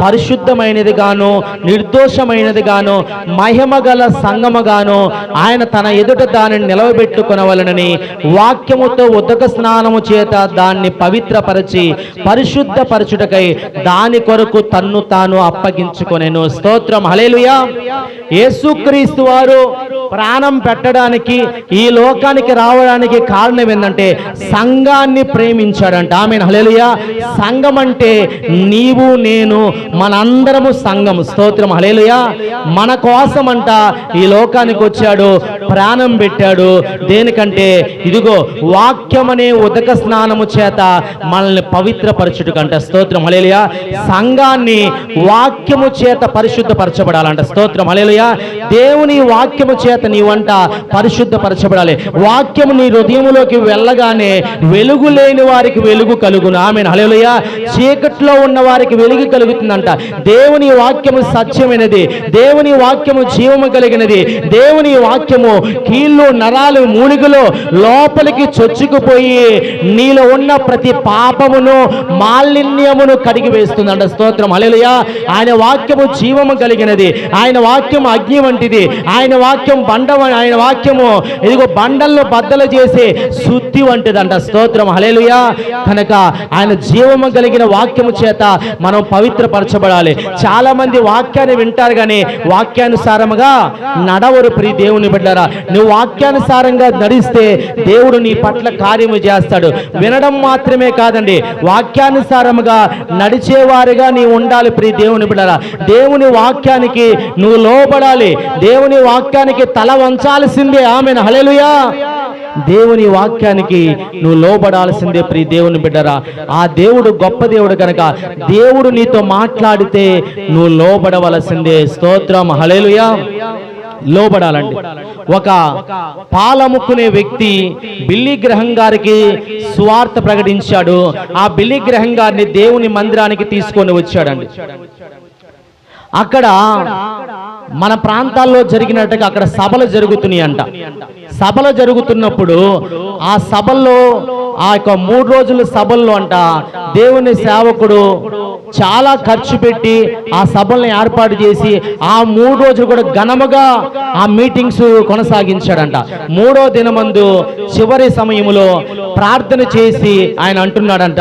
పరిశుద్ధమైనది గాను నిర్దోషమైనది గాను మహిమ గల సంఘము గాను ఆయన తన ఎదుట దానిని నిలవబెట్టుకొనవలెనని వాక్యముతో ఉదక స్నానము చేత దాన్ని పవిత్రపరచి పరిశుద్ధపరచుటకై దాని కొరకు తన్ను తాను అప్పగించుకొనెను. స్తోత్రం, హల్లెలూయా. యేసుక్రీస్తు వారు ప్రాణం పెట్టడానికి, ఈ లోకానికి రావడానికి కారణం ఏంటంటే సంఘాన్ని ప్రేమించాడంట. ఆమేన్, హల్లెలూయా. సంఘం అంటే నీవు నేను మనందరము సంఘం. స్తోత్రం, హల్లెలూయా. మన కోసం అంట ఈ లోకానికి వచ్చాడు, ప్రాణం పెట్టాడు. దేనికంటే ఇదిగో వాక్యమనే ఉదక స్నానము చేత మనల్ని పవిత్రపరచుటకంట. స్తోత్రం, హల్లెలూయా. సంఘాన్ని వాక్యము చేత పరిశుద్ధపరచబడాలంట. స్తోత్రం, హల్లెలూయా. దేవుని వాక్యము చేత నీవంట పరిశుద్ధపరచబడాలి. వాక్యము నీ హృదయములోకి వెళ్ళగానే వెలుగు లేని వారికి వెలుగు కలుగును. ఆమేన్, హల్లెలూయా. చీకట్లో ఉన్న వారికి వెలుగు కలుగుతుందంట. దేవుని వాక్యము సత్యమైనది, దేవుని వాక్యము జీవము కలిగినది, దేవుని వాక్యము కీళ్ళు నరాలు మూలికలో లోపలికి చొచ్చుకుపోయి నీలో ఉన్న ప్రతి పాపమును మాలిన్యమును కడిగి వేస్తుందంట. స్తోత్రం, హల్లెలూయా. ఆయన వాక్యము జీవము కలిగినది, ఆయన వాక్యం అగ్ని వంటిది, ఆయన వాక్యం ఆయన వాక్యము ఇదిగో బండలను బద్దలు చేసే శుద్ధి వంటిదంట. స్తోత్రం, హల్లెలూయా. కనుక ఆయన జీవము కలిగిన వాక్యము చేత మనం పవిత్రపరచబడాలి. చాలా మంది వాక్యాన్ని వింటారు కానీ వాక్యానుసారముగా నడవరు. ప్రియ దేవుని బిడ్డలారా, నువ్వు వాక్యానుసారంగా నడిస్తే దేవుడు నీ పట్ల కార్యము చేస్తాడు. వినడం మాత్రమే కాదండి, వాక్యానుసారముగా నడిచేవారిగా నీవు ఉండాలి. ప్రియ దేవుని బిడ్డలారా, దేవుని వాక్యానికి నువ్వు లోబడాలి. దేవుని వాక్యానికి తల వంచాల్సిందే. ఆమేన్, హల్లెలూయా. దేవుని వాక్యానికి నువ్వు లోబడాల్సిందే. ప్రియ దేవుని బిడ్డరా, ఆ దేవుడు గొప్ప దేవుడు కనుక దేవుడు నీతో మాట్లాడితే నువ్వు లోబడవలసిందే. స్తోత్రం, హల్లెలూయా. లోబడాలండి. ఒక పాలముక్కునే వ్యక్తి బిల్లీ గ్రహం గారికి సువార్త ప్రకటించాడు. ఆ బిల్లీ గ్రహం గారిని దేవుని మందిరానికి తీసుకొని వచ్చాడండి. అక్కడ మన ప్రాంతాల్లో జరిగినట్టుగా అక్కడ సభలు జరుగుతున్నాయి అంట. సభలు జరుగుతున్నప్పుడు ఆ సభల్లో ఆ యొక్క 3 రోజుల సభల్లో అంట దేవుని సేవకుడు చాలా ఖర్చు పెట్టి ఆ సభల్ని ఏర్పాటు చేసి ఆ 3 రోజులు కూడా ఘనముగా ఆ మీటింగ్స్ కొనసాగించాడంట. 3వ దినమందు చివరి సమయంలో ప్రార్థన చేసి ఆయన అంటున్నాడంట,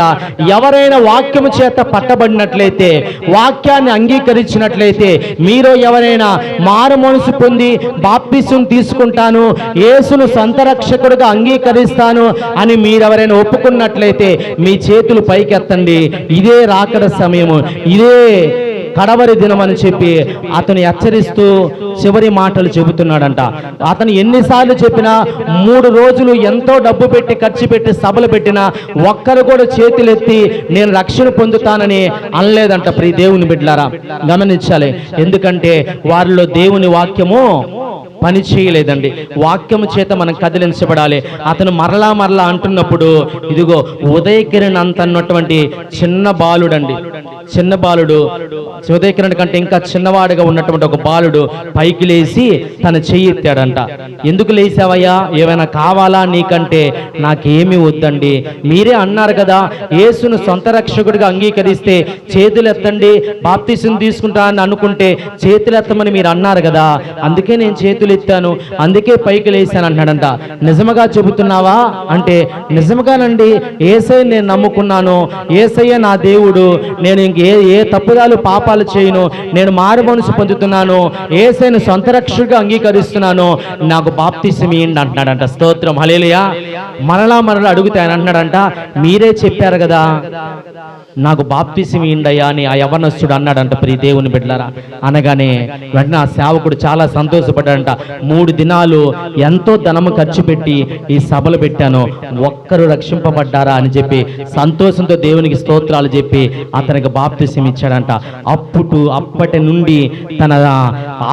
ఎవరైనా వాక్యము చేత పట్టబడినట్లయితే, వాక్యాన్ని అంగీకరించినట్లయితే, మీరు ఎవరైనా మారు మనసు పొంది బాప్తిసం తీసుకుంటాను, యేసును సొంత రక్షకుడిగా అంగీకరిస్తాను అని మీరెవరైనా ఒప్పుకున్నట్లయితే మీ చేతులు పైకెత్తండి, ఇదే రాకడ సమయము, ఇదే కడవరి దినం అని చెప్పి అతను హెచ్చరిస్తూ చివరి మాటలు చెబుతున్నాడంట. అతను ఎన్నిసార్లు చెప్పినా 3 రోజులు ఎంతో డబ్బు పెట్టి ఖర్చు పెట్టి సభలు పెట్టినా ఒక్కరు కూడా చేతులెత్తి నేను రక్షణ పొందుతానని అనలేదంట. ప్రియ దేవుని బిడ్డలారా, గమనించాలి. ఎందుకంటే వారిలో దేవుని వాక్యము పని చేయలేదండి. వాక్యము చేత మనం కదిలించబడాలి. అతను మరలా అంటున్నప్పుడు ఇదిగో ఉదయకిరణ్ అంత అన్నటువంటి చిన్న బాలుడండి, చిన్న బాలుడు, ఉదయకిరణ్ కంటే ఇంకా చిన్నవాడుగా ఉన్నటువంటి ఒక బాలుడు పైకి లేచి తన చెయ్యి ఎత్తాడంట. ఎందుకు లేచావయ్యా, ఏమైనా కావాలా నీకంటే? నాకేమీ వద్దండి, మీరే అన్నారు కదా యేసును సొంత రక్షకుడిగా అంగీకరిస్తే చేతులు ఎత్తండి, బాప్తిసం తీసుకుంటానని అనుకుంటే చేతులు ఎత్తమని మీరు అన్నారు కదా, అందుకే నేను చేతులు ఎత్తాను, అందుకే పైకి లేచాను అంటాడంట. నిజముగా చెబుతున్నావా అంటే, నిజముగానండి, యేసయ్య నేను నమ్ముకున్నాను, యేసయ్య నా దేవుడు, నేను ఏ తప్పుదాలు పాపాలు చేయను, నేను మారు మనసు పొందుతున్నాను, యేసయ్యను సొంత రక్షకుడిగా అంగీకరిస్తున్నాను, నాకు బాప్తిసం ఇయ్యండి అంటున్నాడంట. స్తోత్రం, హల్లెలూయా. మరలా అడుగుతే ఆయన అంటున్నాడంట, మీరే చెప్పారు కదా నాకు బాప్తిసం ఇయ్యండయ్యా అని ఆ యవ్వనస్తుడు అన్నాడంట. ప్రియ దేవుని బిడ్డలారా, అనగానే వెంటనే ఆ సేవకుడు చాలా సంతోషపడ్డాడంట. 3 దినాలు ఎంతో ధనము ఖర్చు పెట్టి ఈ సభలు పెట్టాను, ఒక్కరు రక్షింపబడ్డారా అని చెప్పి సంతోషంతో దేవునికి స్తోత్రాలు చెప్పి అతనికి బాప్తిసం ఇచ్చాడంట. అప్పటి నుండి తన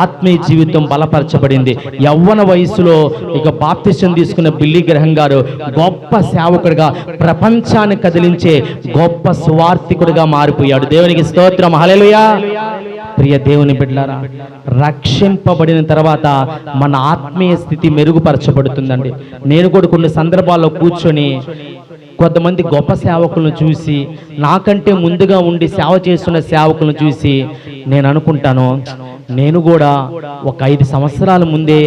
ఆత్మీయ జీవితం బలపరచబడింది. యవ్వన వయసులో ఇక బాప్తిసం తీసుకున్న బిల్లీ గ్రహం గారు గొప్ప సేవకుడిగా, ప్రపంచాన్ని కదిలించే గొప్ప సువార్థికుడిగా మారిపోయాడు. దేవునికి స్తోత్రం, హల్లెలూయా. ప్రియ దేవుని బిడ్డలారా, రక్షింపబడిన తర్వాత మన ఆత్మీయ స్థితి మెరుగుపరచబడుతుందండి. నేను కూడా కొన్ని సందర్భాల్లో కూర్చొని కొంతమంది గొప్ప సేవకులను చూసి, నాకంటే ముందుగా ఉండి సేవ చేస్తున్న సేవకులను చూసి నేను అనుకుంటాను, నేను కూడా ఒక 5 సంవత్సరాల ముందే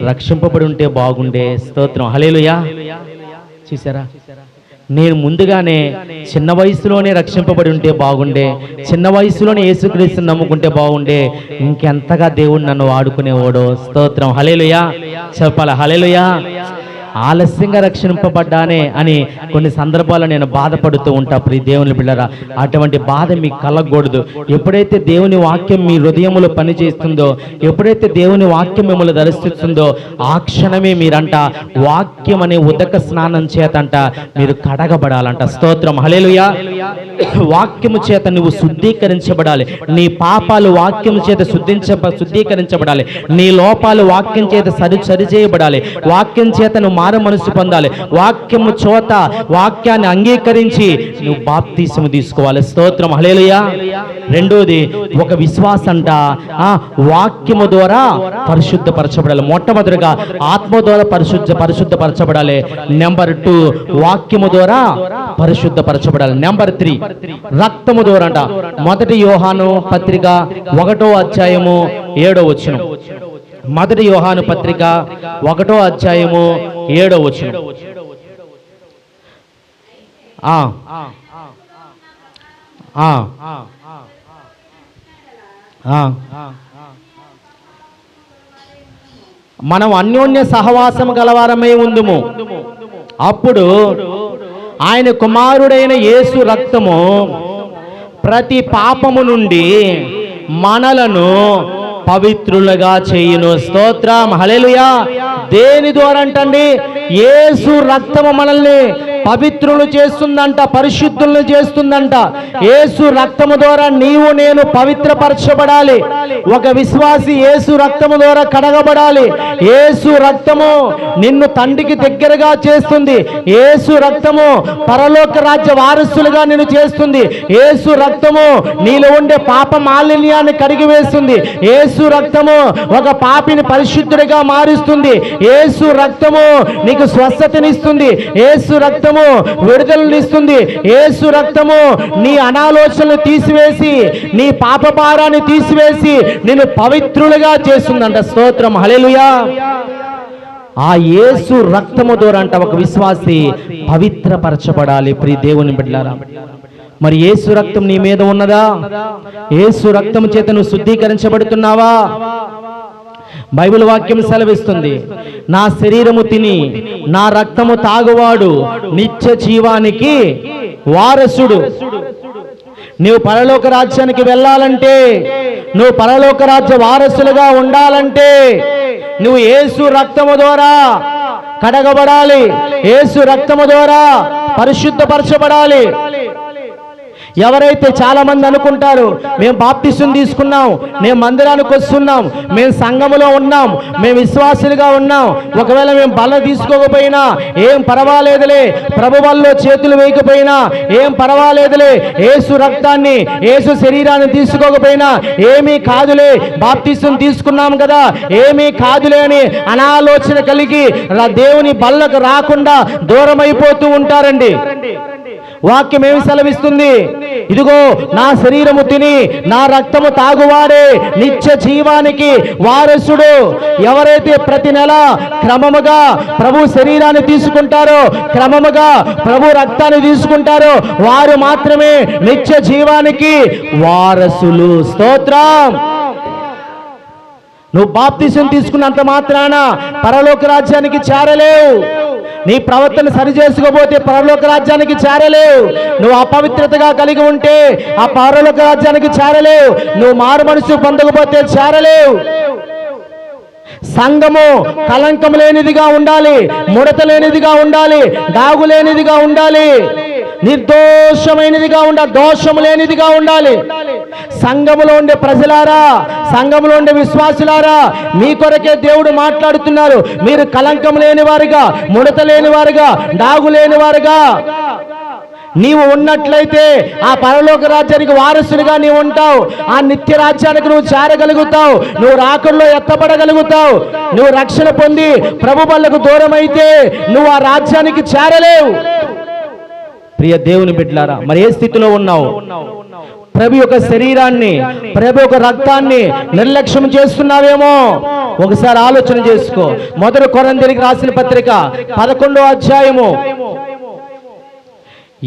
రక్షింపబడి ఉంటే బాగుండే. స్తోత్రం, హల్లెలూయా. చూసారా, నేను ముందుగానే చిన్న వయసులోనే రక్షింపబడి ఉంటే బాగుండే, చిన్న వయసులోనే యేసుక్రీస్తుని నమ్ముకుంటే బాగుండే, ఇంకెంతగా దేవుడు నన్ను వాడుకునేవాడో. స్తోత్రం, హల్లెలూయా. చెప్పాలి, హల్లెలూయా. ఆలస్యంగా రక్షింపబడ్డానే అని కొన్ని సందర్భాల్లో నేను బాధపడుతూ ఉంటా. ప్రియ దేవుని బిడ్డలారా, అటువంటి బాధ మీకు కలగకూడదు. ఎప్పుడైతే దేవుని వాక్యం మీ హృదయములో పనిచేస్తుందో, ఎప్పుడైతే దేవుని వాక్యం మిమ్మల్ని దర్శిస్తుందో, ఆ క్షణమే మీరంట వాక్యం అనే ఉదక స్నానం చేతంట మీరు కడగబడాలంట. స్తోత్రం, హల్లెలూయా. వాక్యము చేత నువ్వు శుద్ధీకరించబడాలి. నీ పాపాలు వాక్యము చేత శుద్ధీకరించబడాలి. నీ లోపాలు వాక్యం చేత సరిచేయబడాలి. వాక్యం చేత నువ్వు మారు మనసు పొందాలి. వాక్యము చోత వాక్యాన్ని అంగీకరించి నువ్వు బాప్తిసము తీసుకోవాలి. స్తోత్రం, హల్లెలూయా. రెండోది, ఒక విశ్వాసంట వాక్యము ద్వారా పరిశుద్ధపరచబడాలి. మొట్టమొదటిగా ఆత్మ ద్వారా పరిశుద్ధపరచబడాలి. నెంబర్ 2 వాక్యము ద్వారా పరిశుద్ధపరచబడాలి. నెంబర్ 3 రక్తము ద్వారా అంట. 1 యోహాను పత్రిక 1వ అధ్యాయము 7వ వచనం. మొదటి యోహాను పత్రిక 1వ అధ్యాయము 7వ వచనం. మనం అన్యోన్య సహవాసం గలవారమై ఉందుము, అప్పుడు ఆయన కుమారుడైన యేసు రక్తము ప్రతి పాపము నుండి మనలను పవిత్రులుగా చేయును. స్తోత్రం, హల్లెలూయా. దేని ద్వారా అంటండి? యేసు రక్తము మనల్ని పవిత్రులు చేస్తుందంట, పరిశుద్ధులను చేస్తుందంట. యేసు రక్తము ద్వారా నీవు నేను పవిత్రపరచబడాలి. ఒక విశ్వాసి యేసు రక్తము ద్వారా కడగబడాలి. యేసు రక్తము నిన్ను తండ్రికి దగ్గరగా చేస్తుంది. యేసు రక్తము పరలోక రాజ్య వారసులుగా నిన్ను చేస్తుంది. యేసు రక్తము నీలో ఉండే పాప మాలిన్యాన్ని కడిగివేస్తుంది. యేసు రక్తము ఒక పాపిని పరిశుద్ధుడిగా మారుస్తుంది. యేసు రక్తము నీకు స్వస్థతనిస్తుంది. యేసు రక్తము విడుదలనిస్తుంది. యేసు రక్తము నీ అనాలోచనలు తీసివేసి, నీ పాప భారాన్ని తీసివేసి నిన్ను పవిత్రులుగా చేస్తుందంట. స్తోత్రం, హల్లెలూయా. ఆ యేసు రక్తము ద్వారా అంట ఒక విశ్వాసి పవిత్రపరచబడాలి. ప్రియ దేవుని బిడ్డలారా, మరి యేసు రక్తం నీ మీద ఉన్నదా? యేసు రక్తం చేత నువ్వు శుద్ధీకరించబడుతున్నావా? బైబిల్ వాక్యం సెలవిస్తుంది, నా శరీరము తిని నా రక్తము తాగువాడు నిత్య జీవానికి వారసుడు. నువ్వు పరలోక రాజ్యానికి వెళ్ళాలంటే, నువ్వు పరలోక రాజ్య వారసులుగా ఉండాలంటే నువ్వు యేసు రక్తము ద్వారా కడగబడాలి. యేసు రక్తము ద్వారా పరిశుద్ధపరచబడాలి. ఎవరైతే చాలా మంది అనుకుంటారు, మేము బాప్తిసం తీసుకున్నాం, మేము మందిరానికి వస్తున్నాం, మేము సంఘములో ఉన్నాం, మేము విశ్వాసులుగా ఉన్నాం, ఒకవేళ మేము బల తీసుకోకపోయినా ఏం పర్వాలేదులే, ప్రభు వల్ల చేతులు వేయకపోయినా ఏం పర్వాలేదులే, యేసు రక్తాన్ని యేసు శరీరాన్ని తీసుకోకపోయినా ఏమీ కాదులే, బాప్తిసం తీసుకున్నాం కదా ఏమీ కాదులే అని అనాలోచన కలిగి దేవుని బల్లకు రాకుండా దూరం అయిపోతూ ఉంటారండి. వాక్యం ఏమి సెలవిస్తుంది? ఇదిగో నా శరీరము తిని నా రక్తము తాగువాడే నిత్య జీవానికి వారసుడు. ఎవరైతే ప్రతి నెల క్రమముగా ప్రభు శరీరాన్ని తీసుకుంటారో, క్రమముగా ప్రభు రక్తాన్ని తీసుకుంటారో వారు మాత్రమే నిత్య జీవానికి వారసులు. స్తోత్రం. నువ్వు బాప్తిసం తీసుకున్నంత మాత్రాన పరలోక రాజ్యానికి చేరలేవు. నీ ప్రవర్తన సరి చేసుకోబోతే పరలోక రాజ్యానికి చేరలేవు. నువ్వు అపవిత్రతగా కలిగి ఉంటే ఆ పరలోక రాజ్యానికి చేరలేవు. నువ్వు మారు మనసు పొందకపోతే చేరలేవు. సంఘము కలంకం లేనిదిగా ఉండాలి, ముడత లేనిదిగా ఉండాలి, దాగు లేనిదిగా ఉండాలి, నిర్దోషమైనదిగా ఉండాలి, దోషము లేనిదిగా ఉండాలి. సంఘములో ఉండే ప్రజలారా, సంఘములో ఉండే విశ్వాసులారా, మీ కొరకే దేవుడు మాట్లాడుతున్నారు. మీరు కలంకం లేని వారుగా, ముడత లేని వారుగా, దాగు లేని వారుగా నీవు ఉన్నట్లయితే ఆ పరలోక రాజ్యానికి వారసునిగా నీవు ఉంటావు. ఆ నిత్య రాజ్యానికి నువ్వు చేరగలుగుతావు. నువ్వు రాకల్లో ఎత్తబడగలుగుతావు. నువ్వు రక్షణ పొంది ప్రభు బల్లకు దూరం అయితే నువ్వు ఆ రాజ్యానికి చేరలేవు. ప్రియ దేవుని బిడ్డలారా, మరి ఏ స్థితిలో ఉన్నావు? ప్రభు యొక్క శరీరాన్ని, ప్రభు యొక్క రక్తాన్ని నిర్లక్ష్యం చేస్తున్నావేమో ఒకసారి ఆలోచన చేసుకో. మొదటి కొరింథీయులకు రాసిన పత్రిక 11వ అధ్యాయము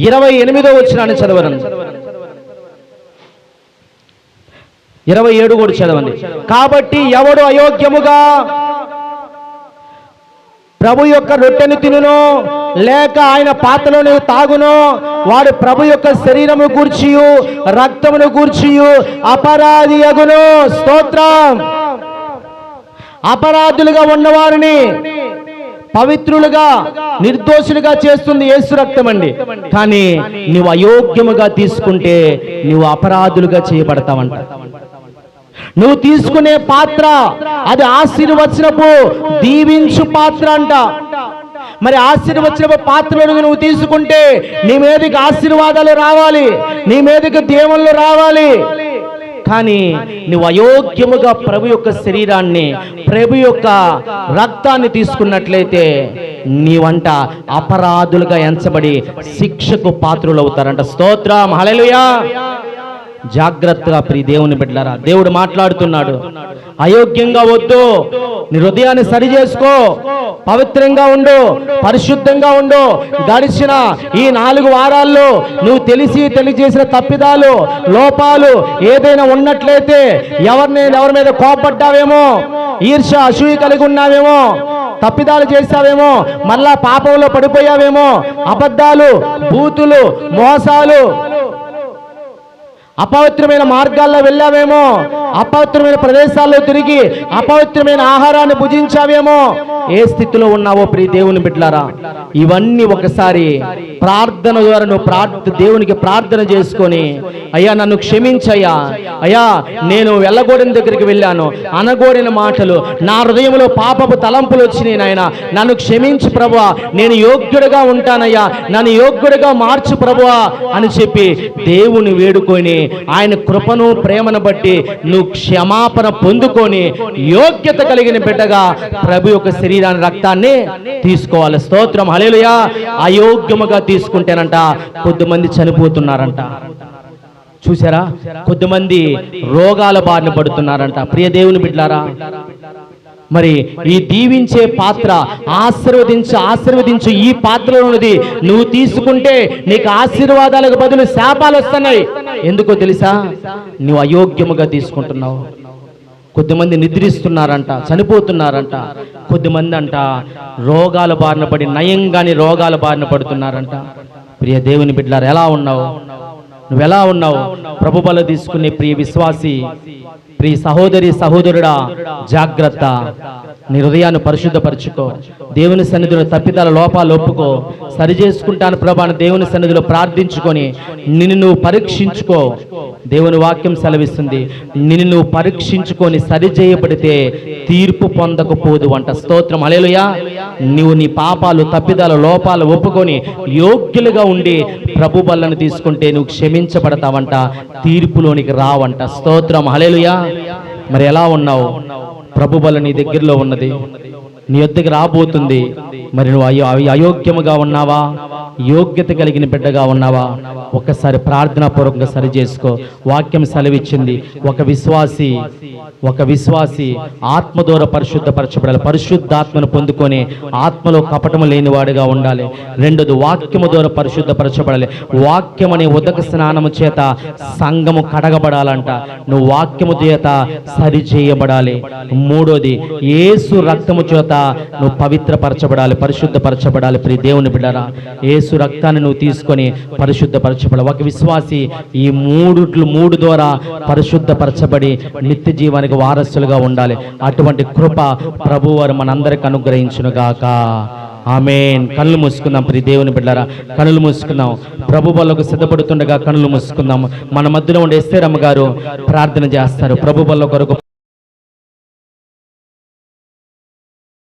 28వ వచనాన్ని చదవండి. 27 కూడా చదవండి. కాబట్టి ఎవడు అయోగ్యముగా ప్రభు యొక్క రొట్టెను తినునో లేక ఆయన పాత్రలోని తాగునో వాడు ప్రభు యొక్క శరీరము గూర్చియు రక్తమును గూర్చియు అపరాధి అగును. స్తోత్రం. అపరాధులుగా ఉన్నవారిని పవిత్రులుగా, నిర్దోషులుగా చేస్తుంది యేసు రక్తం అండి. కానీ నువ్వు అయోగ్యముగా తీసుకుంటే నువ్వు అపరాధులుగా చేయబడతావంట. నువ్వు తీసుకునే పాత్ర అది ఆశీర్వచనపు దీవించు పాత్ర అంట. మరి ఆశీర్వచనపు పాత్రను నువ్వు తీసుకుంటే నీ మీదకి ఆశీర్వాదాలు రావాలి, నీ మీదకి దేవుళ్ళు రావాలి. కానీ నువ్వు అయోగ్యముగా ప్రభు యొక్క శరీరాన్ని, ప్రభు యొక్క రక్తాన్ని తీసుకున్నట్లయితే నీవంట అపరాధులుగా ఎంచబడి శిక్షకు పాత్రులు అవుతారంట. స్తోత్రం, హల్లెలూయా. జాగ్రత్తగా ప్రియ దేవుని బిడ్డలారా, దేవుడు మాట్లాడుతున్నాడు. అయోగ్యంగా వద్దు, నీ హృదయాన్ని సరి చేసుకో, పవిత్రంగా ఉండు, పరిశుద్ధంగా ఉండు. గడిచిన ఈ 4 వారాల్లో నువ్వు తెలియజేసిన తప్పిదాలు, లోపాలు ఏదైనా ఉన్నట్లయితే ఎవరి మీద కోపడ్డావేమో, ఈర్ష్య అసూయ కలిగి ఉన్నావేమో, తప్పిదాలు చేశావేమో, మళ్ళా పాపంలో పడిపోయావేమో, అబద్ధాలు, బూతులు, మోసాలు, అపవిత్రమైన మార్గాల్లో వెళ్ళావేమో, అపవిత్రమైన ప్రదేశాల్లో తిరిగి అపవిత్రమైన ఆహారాన్ని భుజించావేమో, ఏ స్థితిలో ఉన్నావో ప్రియ దేవుని బిడ్డలారా, ఇవన్నీ ఒకసారి ప్రార్థన ద్వారా నువ్వు దేవునికి ప్రార్థన చేసుకొని, అయ్యా నన్ను క్షమించయ్యా, అయ్యా నేను వెళ్ళగోడిన దగ్గరికి వెళ్ళాను, అనగోడిన మాటలు, నా హృదయంలో పాపపు తలంపులు వచ్చినాయి నాయన, నన్ను క్షమించు ప్రభువా, నేను యోగ్యుడిగా ఉంటానయ్యా, నన్ను యోగ్యుడిగా మార్చు ప్రభువా అని చెప్పి దేవుని వేడుకొని ఆయన కృపను ప్రేమను బట్టి నువ్వు క్షమాపణ పొందుకొని యోగ్యత కలిగిన బిడ్డగా ప్రభు యొక్క శరీరాన్ని రక్తాన్ని తీసుకోవాలి. స్తోత్రం, హల్లెలూయా. అయోగ్యముగా తీసుకుంటేనంట కొద్దిమంది చనిపోతున్నారంట. చూసారా, కొద్దిమంది రోగాల బారిన పడుతున్నారంట. ప్రియ దేవుని బిడ్డలారా, మరి ఈ దీవించే పాత్ర, ఆశీర్వదించు ఈ పాత్రలో ఉన్నది నువ్వు తీసుకుంటే నీకు ఆశీర్వాదాలకు బదులు శాపాలు వస్తున్నాయి. ఎందుకో తెలుసా? నువ్వు అయోగ్యముగా తీసుకుంటున్నావు. కొద్దిమంది నిద్రిస్తున్నారంట, చనిపోతున్నారంట. కొద్దిమంది అంట రోగాల బారిన పడి నయంగాని రోగాల బారిన పడుతున్నారంట. ప్రియ దేవుని బిడ్డలారా, ఎలా ఉన్నావు? నువ్వెలా ఉన్నావు? ప్రభు బల తీసుకునే ప్రియ విశ్వాసి, ప్రియ సహోదరి సహోదరుడా, జాగ్రత్త. నీ హృదయాన్ని పరిశుద్ధపరచుకో. దేవుని సన్నిధిలో తప్పిదాల లోపాలు ఒప్పుకో. సరి చేసుకుంటాను ప్రభా అని దేవుని సన్నిధిలో ప్రార్థించుకొని నిన్ను నువ్వు పరీక్షించుకో. దేవుని వాక్యం సెలవిస్తుంది, నిన్ను నువ్వు పరీక్షించుకొని సరి చేయబడితే తీర్పు పొందకపోదు అంట. స్తోత్రం, హల్లెలూయా. నువ్వు నీ పాపాలు, తప్పిదాల లోపాలు ఒప్పుకొని యోగ్యులుగా ఉండి ప్రభు బలను తీసుకుంటే నువ్వు క్షమించబడతావంట, తీర్పులోనికి రావంట. స్తోత్రం, హల్లెలూయా. మరి ఎలా ఉన్నావు? ప్రభు బల నీ దగ్గరలో ఉన్నది, నీ యొద్దకు రాబోతుంది. మరి నువ్వు అయోగ్యముగా ఉన్నావా, యోగ్యత కలిగిన బిడ్డగా ఉన్నావా? ఒక్కసారి ప్రార్థనాపూర్వకంగా సరి చేసుకో. వాక్యం సెలవిచ్చింది, ఒక విశ్వాసి ఆత్మ ద్వారా పరిశుద్ధపరచబడాలి, పరిశుద్ధాత్మను పొందుకొని ఆత్మలో కపటము లేనివాడుగా ఉండాలి. రెండోది, వాక్యము ద్వారా పరిశుద్ధపరచబడాలి. వాక్యం అనే ఉదక స్నానము చేత సంఘము కడగబడాలంట. నువ్వు వాక్యము చేత సరి చేయబడాలి. మూడోది, యేసు రక్తము చేత నువ్వు పవిత్రపరచబడాలి, పరిశుద్ధపరచబడాలి. ప్రియ దేవుని బిడ్డరా, యేసు రక్తాన్ని నువ్వు తీసుకొని పరిశుద్ధపరచబడాలి. ఒక విశ్వాసి ఈ మూడు ద్వారా పరిశుద్ధపరచబడి నిత్య జీవానికి వారసులుగా ఉండాలి. అటువంటి కృప ప్రభువారు మనందరికి అనుగ్రహించునుగాక. ఆమేన్. కళ్ళు మూసుకుందాం ప్రియ దేవుని బిడ్డలారా, కనులు మూసుకుందాం. ప్రభు బలకు సిద్ధపడుతుండగా కనులు మూసుకుందాం. మన మధ్యలో ఉండే ఎస్తేరమ్మ గారు ప్రార్థన చేస్తారు. ప్రభు బల్ల కొరకు